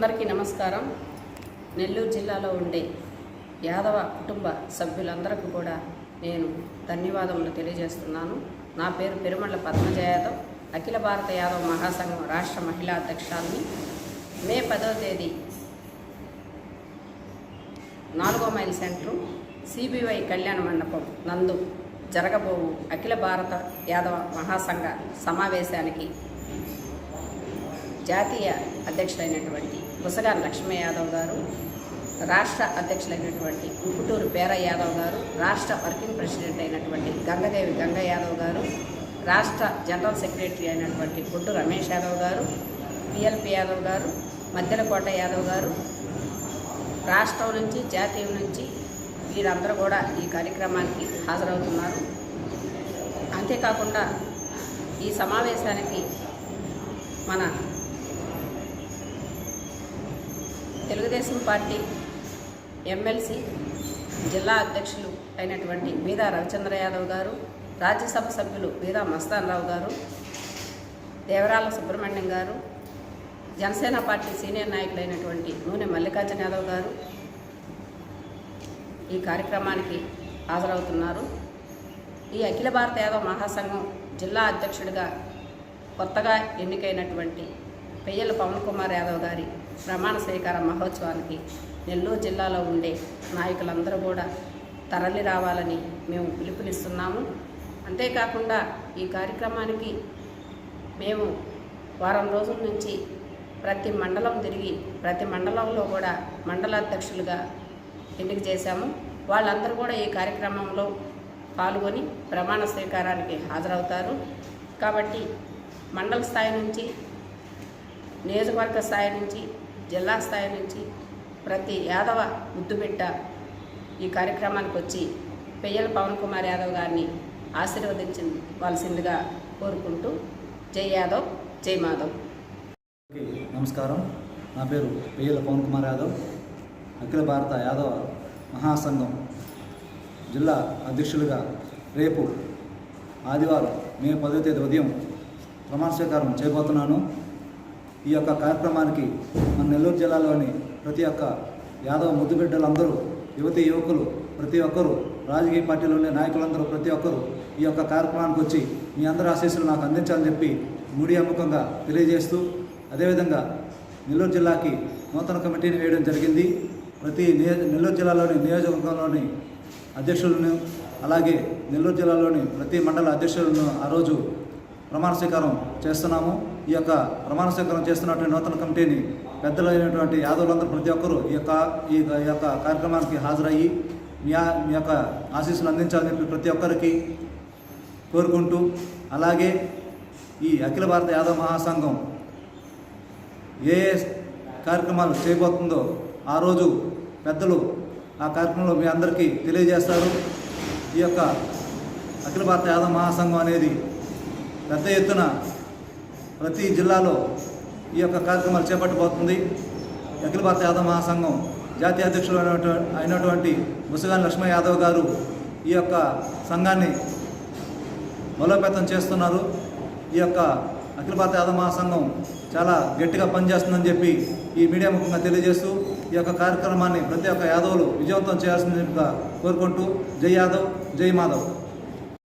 అందరికీ నమస్కారం. నెల్లూరు జిల్లాలో ఉండే యాదవ కుటుంబ సభ్యులందరికీ కూడా నేను ధన్యవాదములు తెలియజేస్తున్నాను. నా పేరు పెరుమళ్ళ పద్మజ యాదవ్, అఖిల భారత యాదవ మహాసంఘం రాష్ట్ర మహిళా అధ్యక్షురాలిని. మే 10వ తేదీ 4వ మైల్ సెంటర్ సిబివై కళ్యాణ మండపం నందు జరగబోవు అఖిల భారత యాదవ మహాసంఘ సమావేశానికి జాతీయ అధ్యక్షులైనటువంటి బుసగాని లక్ష్మీ యాదవ్ గారు, రాష్ట్ర అధ్యక్షులైనటువంటి ఉప్పుటూరు పేర యాదవ్ గారు, రాష్ట్ర వర్కింగ్ ప్రెసిడెంట్ అయినటువంటి గంగదేవి గంగ యాదవ్ గారు, రాష్ట్ర జనరల్ సెక్రటరీ అయినటువంటి గుడ్డు రమేష్ యాదవ్ గారు, పిఎల్పి యాదవ్ గారు, మద్దెలకోట యాదవ్ గారు, రాష్ట్రం నుంచి జాతీయం నుంచి వీరందరూ కూడా ఈ కార్యక్రమానికి హాజరవుతున్నారు. అంతేకాకుండా ఈ సమావేశానికి మన తెలుగుదేశం పార్టీ ఎమ్మెల్సీ జిల్లా అధ్యక్షులు అయినటువంటి వీదా రవిచంద్ర యాదవ్ గారు, రాజ్యసభ సభ్యులు వీదా మస్తాన్ రావు గారు, దేవరాల సుబ్రహ్మణ్యం గారు, జనసేన పార్టీ సీనియర్ నాయకులైనటువంటి నూనె మల్లికార్జున యాదవ్ గారు ఈ కార్యక్రమానికి హాజరవుతున్నారు. ఈ అఖిల భారత యాదవ మహాసంఘం జిల్లా అధ్యక్షుడిగా కొత్తగా ఎన్నికైనటువంటి పెయ్యల పవన్ కుమార్ యాదవ్ గారి ప్రమాణ స్వీకార మహోత్సవానికి నెల్లూరు జిల్లాలో ఉండే నాయకులందరూ కూడా తరలి రావాలని మేము పిలుపునిస్తున్నాము. అంతేకాకుండా ఈ కార్యక్రమానికి మేము వారం రోజుల నుంచి ప్రతి మండలం తిరిగి ప్రతి మండలంలో కూడా మండలాధ్యక్షులుగా ఎన్నిక చేశాము. వాళ్ళందరూ కూడా ఈ కార్యక్రమంలో పాల్గొని ప్రమాణ స్వీకారానికి హాజరవుతారు. కాబట్టి మండల స్థాయి నుంచి, నియోజకవర్గ స్థాయి నుంచి, జిల్లా స్థాయి నుంచి ప్రతి యాదవ ముద్దుబిడ్డ ఈ కార్యక్రమానికి వచ్చి పెయ్యల పవన్ కుమార్ యాదవ్ గారిని ఆశీర్వదించవలసిందిగా కోరుకుంటూ జై యాదవ్, జై మాధవ్. నమస్కారం. నా పేరు పెయ్యల పవన్ కుమార్ యాదవ్, అఖిల భారత యాదవ మహాసంఘం జిల్లా అధ్యక్షులుగా రేపు ఆదివారం మే 10వ తేదీ ఉదయం ప్రమాణ స్వీకారం చేయబోతున్నాను. ఈ యొక్క కార్యక్రమానికి మన నెల్లూరు జిల్లాలోని ప్రతి ఒక్క యాదవ ముద్దుబిడ్డలందరూ, యువతీ యువకులు ప్రతి ఒక్కరూ, రాజకీయ పార్టీలో ఉండే నాయకులందరూ ప్రతి ఒక్కరూ ఈ యొక్క కార్యక్రమానికి వచ్చి మీ అందరి ఆశీస్సులు నాకు అందించాలని చెప్పి మీడియా ముఖంగా తెలియజేస్తూ, అదేవిధంగా నెల్లూరు జిల్లాకి నూతన కమిటీని వేయడం జరిగింది. ప్రతి నెల్లూరు జిల్లాలోని నియోజకవర్గంలోని అధ్యక్షులను, అలాగే నెల్లూరు జిల్లాలోని ప్రతి మండల అధ్యక్షులను ఆ రోజు ప్రమాణ స్వీకారం చేస్తున్నాము. ఈ యొక్క ప్రమాణ స్వీకారం చేస్తున్నటువంటి నూతన కమిటీని పెద్దలైనటువంటి యాదవులందరూ ప్రతి ఒక్కరూ ఈ యొక్క కార్యక్రమానికి హాజరయ్యి మీ యొక్క ఆశీస్సులు అందించాలని చెప్పి ప్రతి ఒక్కరికి కోరుకుంటూ, అలాగే ఈ అఖిల భారత యాదవ మహాసంఘం ఏ కార్యక్రమాలు చేయబోతుందో ఆ రోజు పెద్దలు ఆ కార్యక్రమంలో మీ అందరికీ తెలియజేస్తారు. ఈ యొక్క అఖిల భారత యాదవ మహాసంఘం అనేది పెద్ద ఎత్తున ప్రతి జిల్లాలో ఈ యొక్క కార్యక్రమాలు చేపట్టబోతుంది. అఖిల భారత యాదవ మహాసంఘం జాతీయ అధ్యక్షులు అయినటువంటి బుసగాని లక్ష్మీ యాదవ్ గారు ఈ యొక్క సంఘాన్ని బలోపేతం చేస్తున్నారు. ఈ యొక్క అఖిల భారత యాదవ మహాసంఘం చాలా గట్టిగా పనిచేస్తుందని చెప్పి ఈ మీడియా ముఖంగా తెలియజేస్తూ ఈ యొక్క కార్యక్రమాన్ని ప్రతి ఒక్క యాదవులు విజయవంతం చేయాల్సిందిగా కోరుకుంటూ జై యాదవ్, జై మాధవ్.